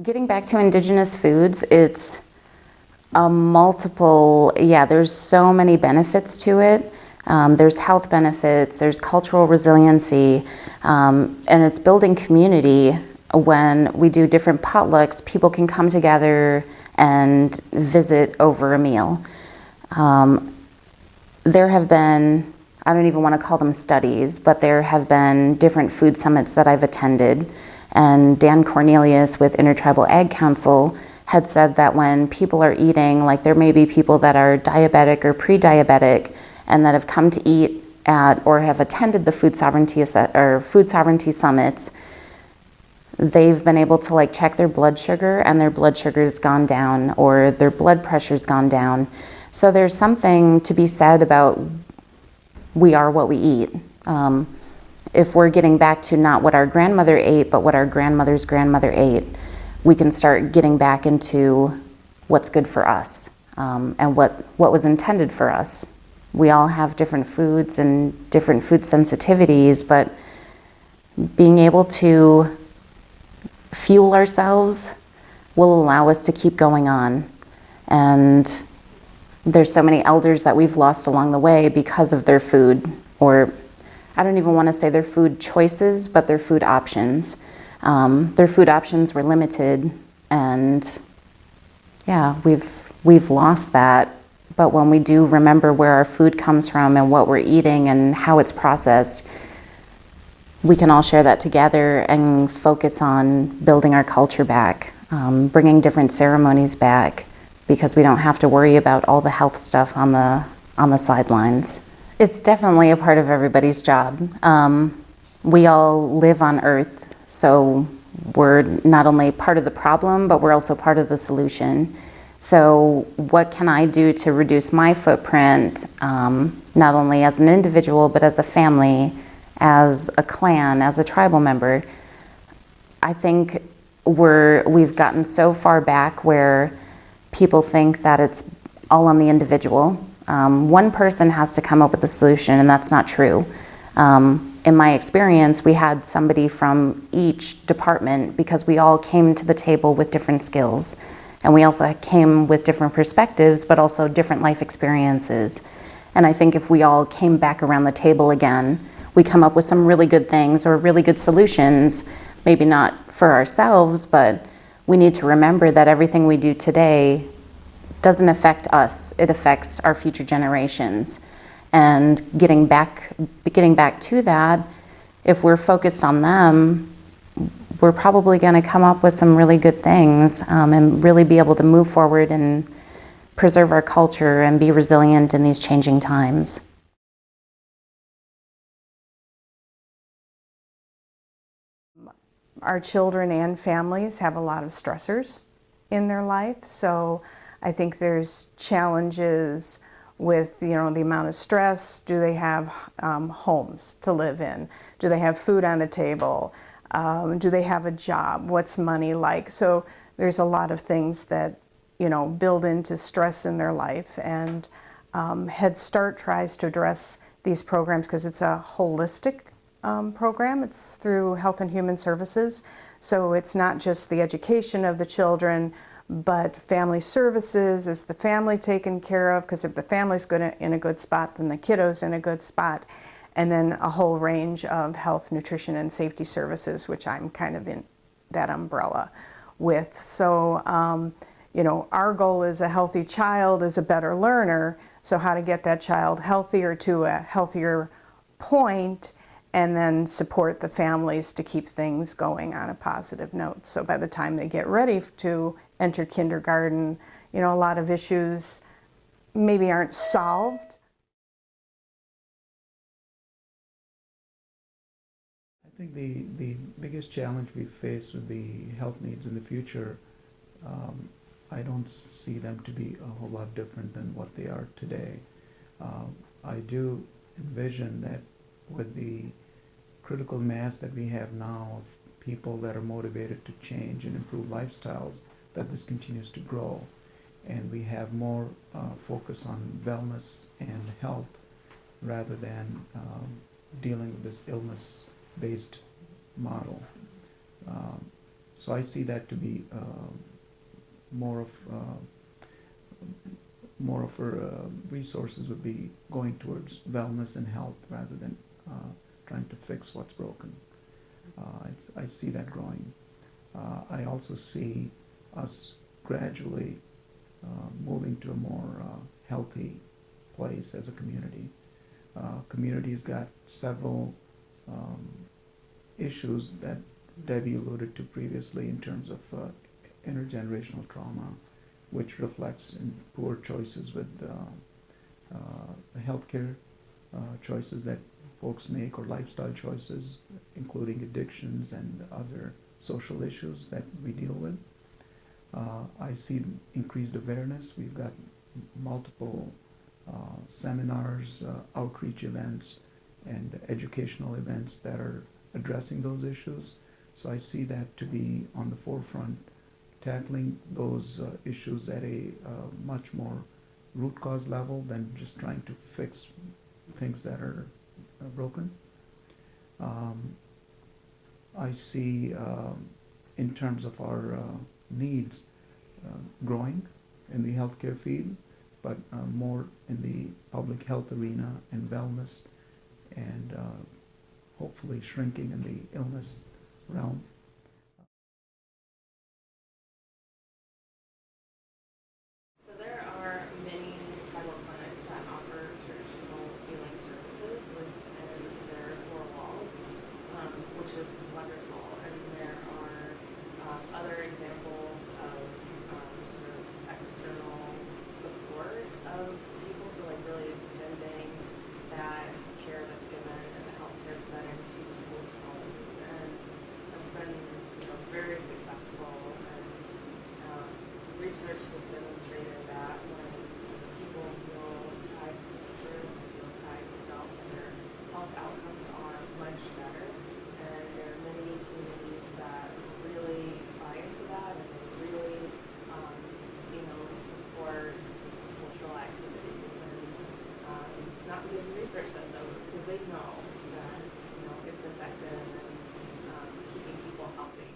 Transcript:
Getting back to indigenous foods, it's a multiple, yeah, there's so many benefits to it. There's health benefits, there's cultural resiliency, and it's building community. When we do different potlucks, people can come together and visit over a meal. There have been, I don't even want to call them studies, but there have been different food summits that I've attended. And Dan Cornelius with Intertribal Ag Council had said that when people are eating, like there may be people that are diabetic or pre-diabetic and that have come to eat at or have attended the food sovereignty summits, they've been able to like check their blood sugar and their blood sugar's gone down or their blood pressure's gone down. So there's something to be said about we are what we eat. If we're getting back to not what our grandmother ate, but what our grandmother's grandmother ate, we can start getting back into what's good for us, and what was intended for us. We all have different foods and different food sensitivities, but being able to fuel ourselves will allow us to keep going on. And there's so many elders that we've lost along the way because of their food, or I don't even want to say their food choices, but their food options. Their food options were limited, and yeah, we've lost that. But when we do remember where our food comes from and what we're eating and how it's processed, we can all share that together and focus on building our culture back, bringing different ceremonies back, because we don't have to worry about all the health stuff on the sidelines. It's definitely a part of everybody's job. We all live on Earth, so we're not only part of the problem, but we're also part of the solution. So what can I do to reduce my footprint, not only as an individual, but as a family, as a clan, as a tribal member? I think we've gotten so far back where people think that it's all on the individual. One person has to come up with a solution, and that's not true. In my experience, we had somebody from each department because we all came to the table with different skills. And we also came with different perspectives, but also different life experiences. And I think if we all came back around the table again, we come up with some really good things or really good solutions, maybe not for ourselves, but we need to remember that everything we do today doesn't affect us, it affects our future generations. And getting back to that, if we're focused on them, we're probably going to come up with some really good things, and really be able to move forward and preserve our culture and be resilient in these changing times. Our children and families have a lot of stressors in their life, so I think there's challenges with the amount of stress. Do they have homes to live in? Do they have food on the table? Do they have a job? What's money like? So there's a lot of things that build into stress in their life, and Head Start tries to address these programs because it's a holistic program. It's through Health and Human Services, so it's not just the education of the children, but family services. Is the family taken care of? Because if the family's in a good spot, then the kiddo's in a good spot. And then a whole range of health, nutrition, and safety services, which I'm kind of in that umbrella with. So, our goal is a healthy child is a better learner. So how to get that child healthier to a healthier point, and then support the families to keep things going on a positive note. So by the time they get ready to enter kindergarten, a lot of issues maybe aren't solved. I think the biggest challenge we face with the health needs in the future, I don't see them to be a whole lot different than what they are today. I do envision that with the critical mass that we have now of people that are motivated to change and improve lifestyles, that this continues to grow, and we have more focus on wellness and health rather than dealing with this illness-based model. So I see that to be more of our resources would be going towards wellness and health rather than trying to fix what's broken. I see that growing. I also see us gradually moving to a more healthy place as a community. Community's got several issues that Debbie alluded to previously in terms of intergenerational trauma, which reflects in poor choices with healthcare choices that folks make, or lifestyle choices, including addictions and other social issues that we deal with. I see increased awareness. We've got multiple seminars, outreach events, and educational events that are addressing those issues. So I see that to be on the forefront, tackling those issues at a much more root cause level than just trying to fix things that are broken. I see in terms of our needs growing in the healthcare field, but more in the public health arena and wellness, and hopefully shrinking in the illness realm. So there are many tribal clinics that offer traditional healing services within their four walls, which is wonderful. And there are other examples of sort of external support of people, so like really extending that care that's given in the healthcare setting to people's homes, and that's been very successful. And research has demonstrated that when people feel tied to nature, when they feel tied to self, and their health outcomes are much better. And there are many communities that really buy into that, and they really, support cultural activities, and not because of research that's over, because they know that it's effective in keeping people healthy.